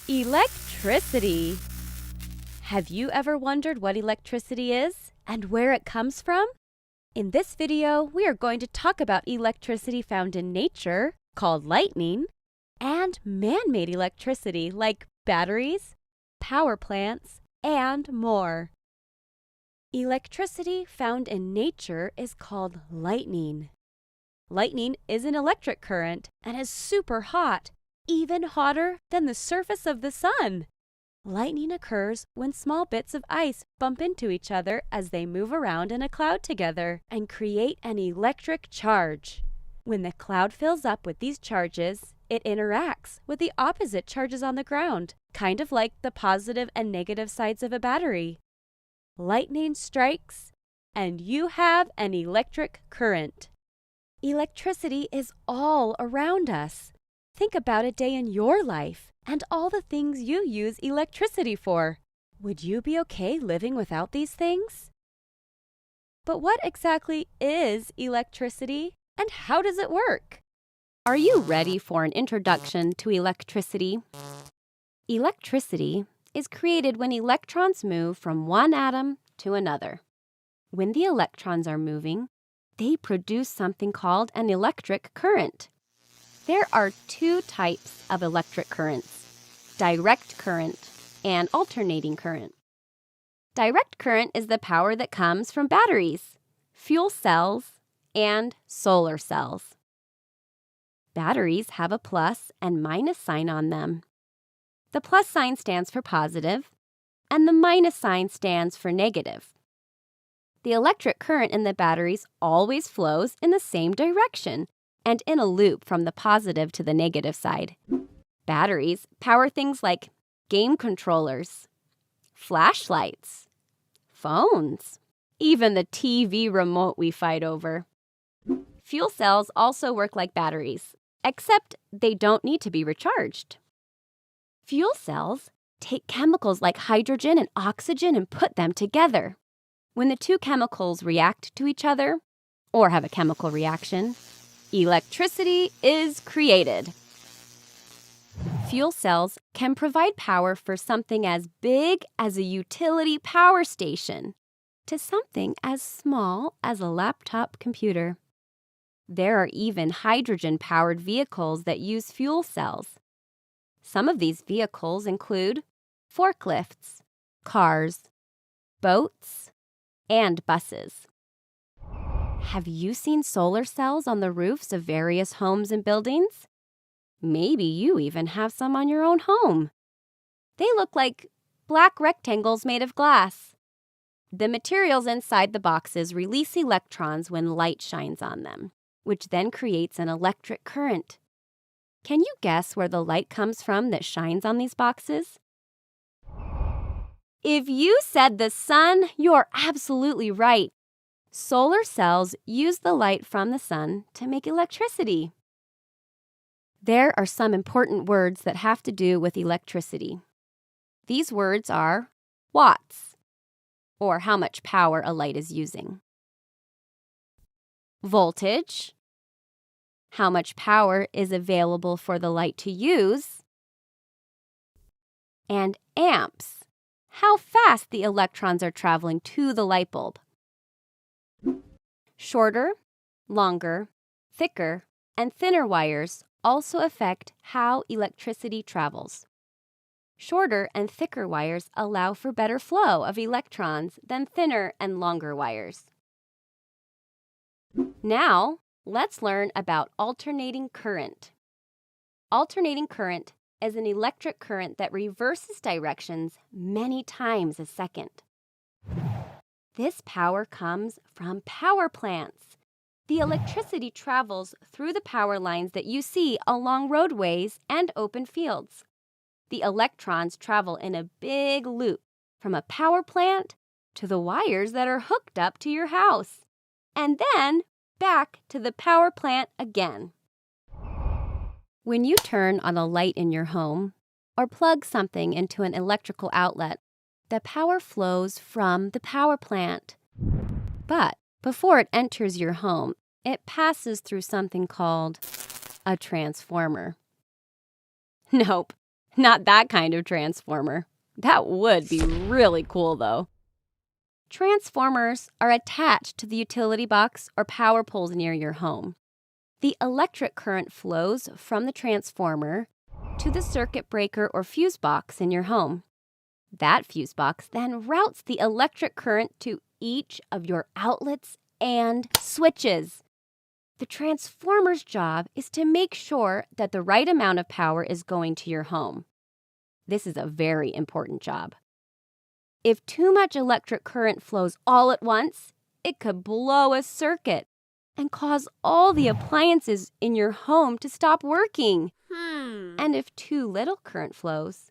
Electricity. Have you ever wondered what electricity is and where it comes from? In this video, we are going to talk about electricity found in nature, called lightning, and man-made electricity like batteries, power plants, and more. Electricity found in nature is called lightning. Lightning is an electric current and is super hot, even hotter than the surface of the sun. Lightning occurs when small bits of ice bump into each other as they move around in a cloud together and create an electric charge. When the cloud fills up with these charges, it interacts with the opposite charges on the ground, kind of like the positive and negative sides of a battery. Lightning strikes, and you have an electric current. Electricity is all around us. Think about a day in your life and all the things you use electricity for. Would you be okay living without these things? But what exactly is electricity and how does it work? Are you ready for an introduction to electricity? Electricity is created when electrons move from one atom to another. When the electrons are moving, they produce something called an electric current. There are two types of electric currents: direct current and alternating current. Direct current is the power that comes from batteries, fuel cells, and solar cells. Batteries have a plus and minus sign on them. The plus sign stands for positive, and the minus sign stands for negative. The electric current in the batteries always flows in the same direction and in a loop from the positive to the negative side. Batteries power things like game controllers, flashlights, phones, even the TV remote we fight over. Fuel cells also work like batteries, except they don't need to be recharged. Fuel cells take chemicals like hydrogen and oxygen and put them together. When the two chemicals react to each other, or have a chemical reaction, electricity is created. Fuel cells can provide power for something as big as a utility power station to something as small as a laptop computer. There are even hydrogen-powered vehicles that use fuel cells. Some of these vehicles include forklifts, cars, boats, and buses. Have you seen solar cells on the roofs of various homes and buildings? Maybe you even have some on your own home. They look like black rectangles made of glass. The materials inside the boxes release electrons when light shines on them, which then creates an electric current. Can you guess where the light comes from that shines on these boxes? If you said the sun, you're absolutely right. Solar cells use the light from the sun to make electricity. There are some important words that have to do with electricity. These words are watts, or how much power a light is using; voltage, how much power is available for the light to use; and amps, how fast the electrons are traveling to the light bulb. Shorter, longer, thicker, and thinner wires also affect how electricity travels. Shorter and thicker wires allow for better flow of electrons than thinner and longer wires. Now, let's learn about alternating current. Alternating current is an electric current that reverses directions many times a second. This power comes from power plants. The electricity travels through the power lines that you see along roadways and open fields. The electrons travel in a big loop from a power plant to the wires that are hooked up to your house, and then back to the power plant again. When you turn on a light in your home or plug something into an electrical outlet, the power flows from the power plant. But before it enters your home, it passes through something called a transformer. Nope, Not that kind of transformer. That would be really cool, though. Transformers are attached to the utility box or power poles near your home. The electric current flows from the transformer to the circuit breaker or fuse box in your home. That fuse box then routes the electric current to each of your outlets and switches. The transformer's job is to make sure that the right amount of power is going to your home. This is a very important job. If too much electric current flows all at once, it could blow a circuit and cause all the appliances in your home to stop working. And if too little current flows,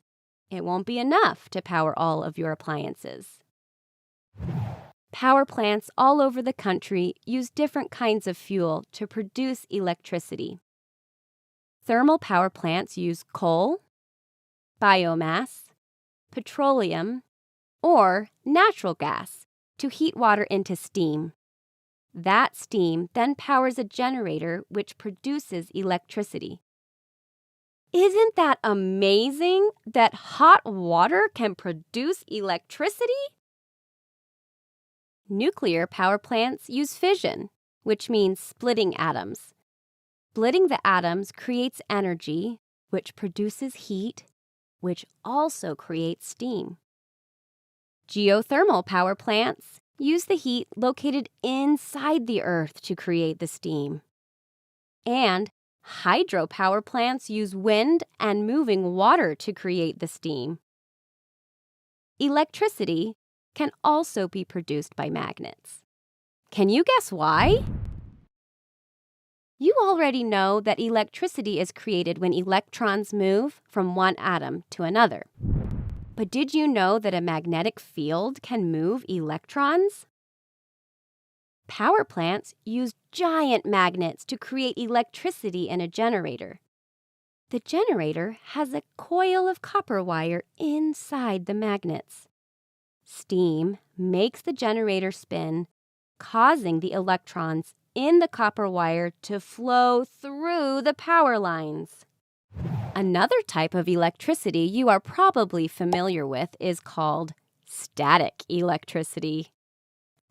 it won't be enough to power all of your appliances. Power plants all over the country use different kinds of fuel to produce electricity. Thermal power plants use coal, biomass, petroleum, or natural gas to heat water into steam. That steam then powers a generator which produces electricity. Isn't that amazing that hot water can produce electricity? Nuclear power plants use fission, which means splitting atoms. Splitting the atoms creates energy, which produces heat, which also creates steam. Geothermal power plants use the heat located inside the earth to create the steam. And hydropower plants use wind and moving water to create the steam. Electricity can also be produced by magnets. Can you guess why? You already know that electricity is created when electrons move from one atom to another. But did you know that a magnetic field can move electrons? Power plants use giant magnets to create electricity in a generator. The generator has a coil of copper wire inside the magnets. Steam makes the generator spin, causing the electrons in the copper wire to flow through the power lines. Another type of electricity you are probably familiar with is called static electricity.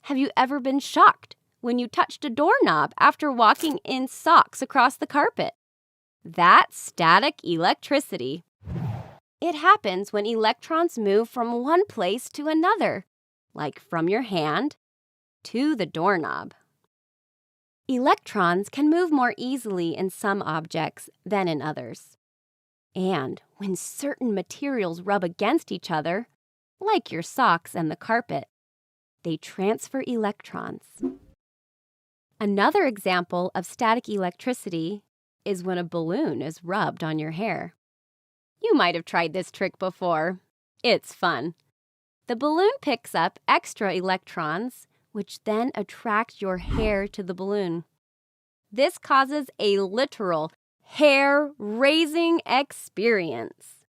Have you ever been shocked when you touched a doorknob after walking in socks across the carpet? That's static electricity. It happens when electrons move from one place to another, like from your hand to the doorknob. Electrons can move more easily in some objects than in others. And when certain materials rub against each other, like your socks and the carpet, they transfer electrons. Another example of static electricity is when a balloon is rubbed on your hair. You might have tried this trick before. It's fun. The balloon picks up extra electrons, which then attract your hair to the balloon. This causes a literal hair-raising experience.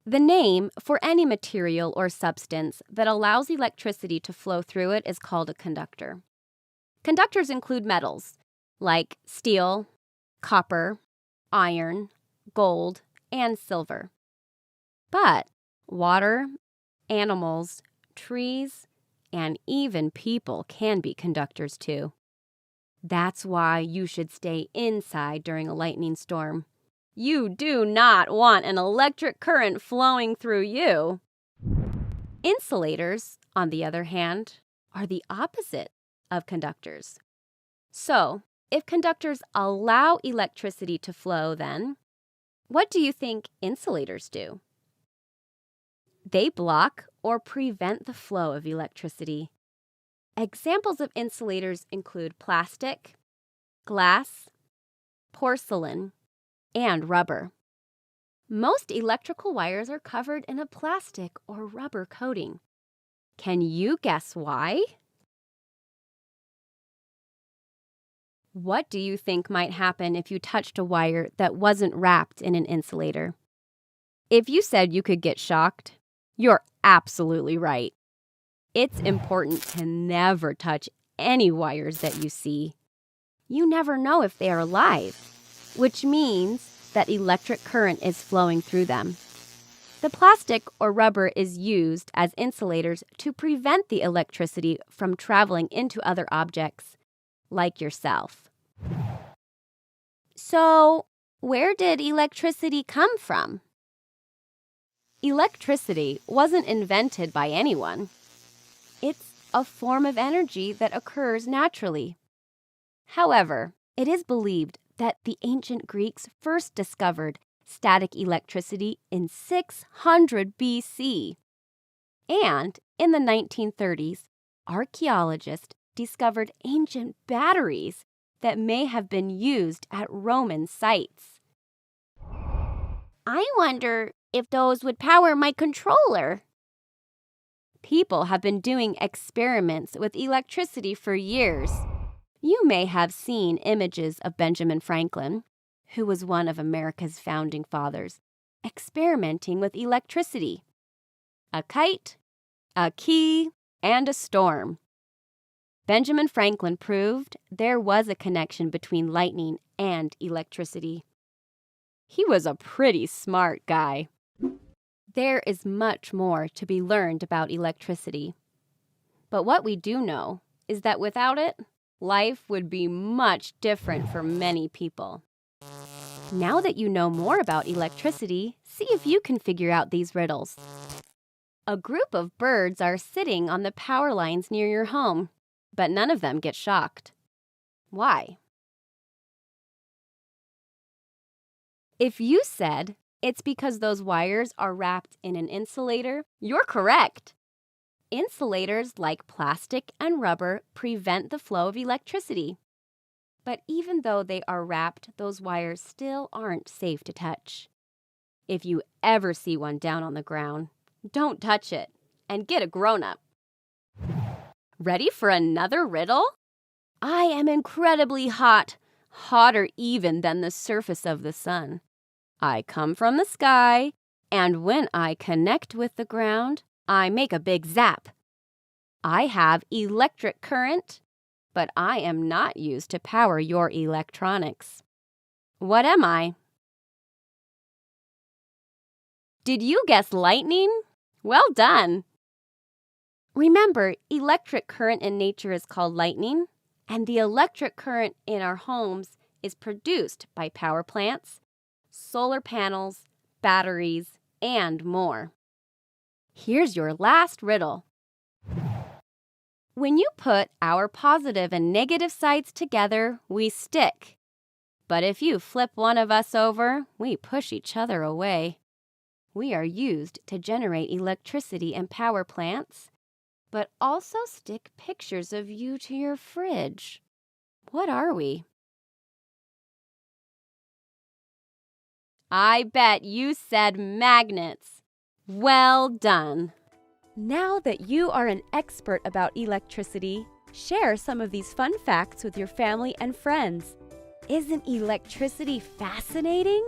The name for any material or substance that allows electricity to flow through it is called a conductor. Conductors include metals like steel, copper, iron, gold, and silver. But water, animals, trees, and even people can be conductors too. That's why you should stay inside during a lightning storm. You do not want an electric current flowing through you. Insulators, on the other hand, are the opposite of conductors. So, if conductors allow electricity to flow, then what do you think insulators do? They block or prevent the flow of electricity. Examples of insulators include plastic, glass, porcelain, and rubber. Most electrical wires are covered in a plastic or rubber coating. Can you guess why? What do you think might happen if you touched a wire that wasn't wrapped in an insulator? If you said you could get shocked, you're absolutely right. It's important to never touch any wires that you see. You never know if they are alive, which means that electric current is flowing through them. The plastic or rubber is used as insulators to prevent the electricity from traveling into other objects, like yourself. So, where did electricity come from? Electricity wasn't invented by anyone. It's a form of energy that occurs naturally. However, it is believed that the ancient Greeks first discovered static electricity in 600 BC. And in the 1930s, archaeologists discovered ancient batteries that may have been used at Roman sites. I wonder if those would power my controller. People have been doing experiments with electricity for years. You may have seen images of Benjamin Franklin, who was one of America's founding fathers, experimenting with electricity. A kite, a key, and a storm. Benjamin Franklin proved there was a connection between lightning and electricity. He was a pretty smart guy. There is much more to be learned about electricity. But what we do know is that without it, life would be much different for many people. Now that you know more about electricity, see if you can figure out these riddles. A group of birds are sitting on the power lines near your home, but none of them get shocked. Why? If you said it's because those wires are wrapped in an insulator, you're correct. Insulators like plastic and rubber prevent the flow of electricity. But even though they are wrapped, those wires still aren't safe to touch. If you ever see one down on the ground, don't touch it and get a grown-up. Ready for another riddle? I am incredibly hot, hotter even than the surface of the sun. I come from the sky, and when I connect with the ground, I make a big zap. I have electric current, but I am not used to power your electronics. What am I? Did you guess lightning? Well done! Remember, electric current in nature is called lightning, and the electric current in our homes is produced by power plants, solar panels, batteries, and more. Here's your last riddle. When you put our positive and negative sides together, we stick. But if you flip one of us over, we push each other away. We are used to generate electricity in power plants, but also stick pictures of you to your fridge. What are we? I bet you said magnets. Well done. Now that you are an expert about electricity, share some of these fun facts with your family and friends. Isn't electricity fascinating?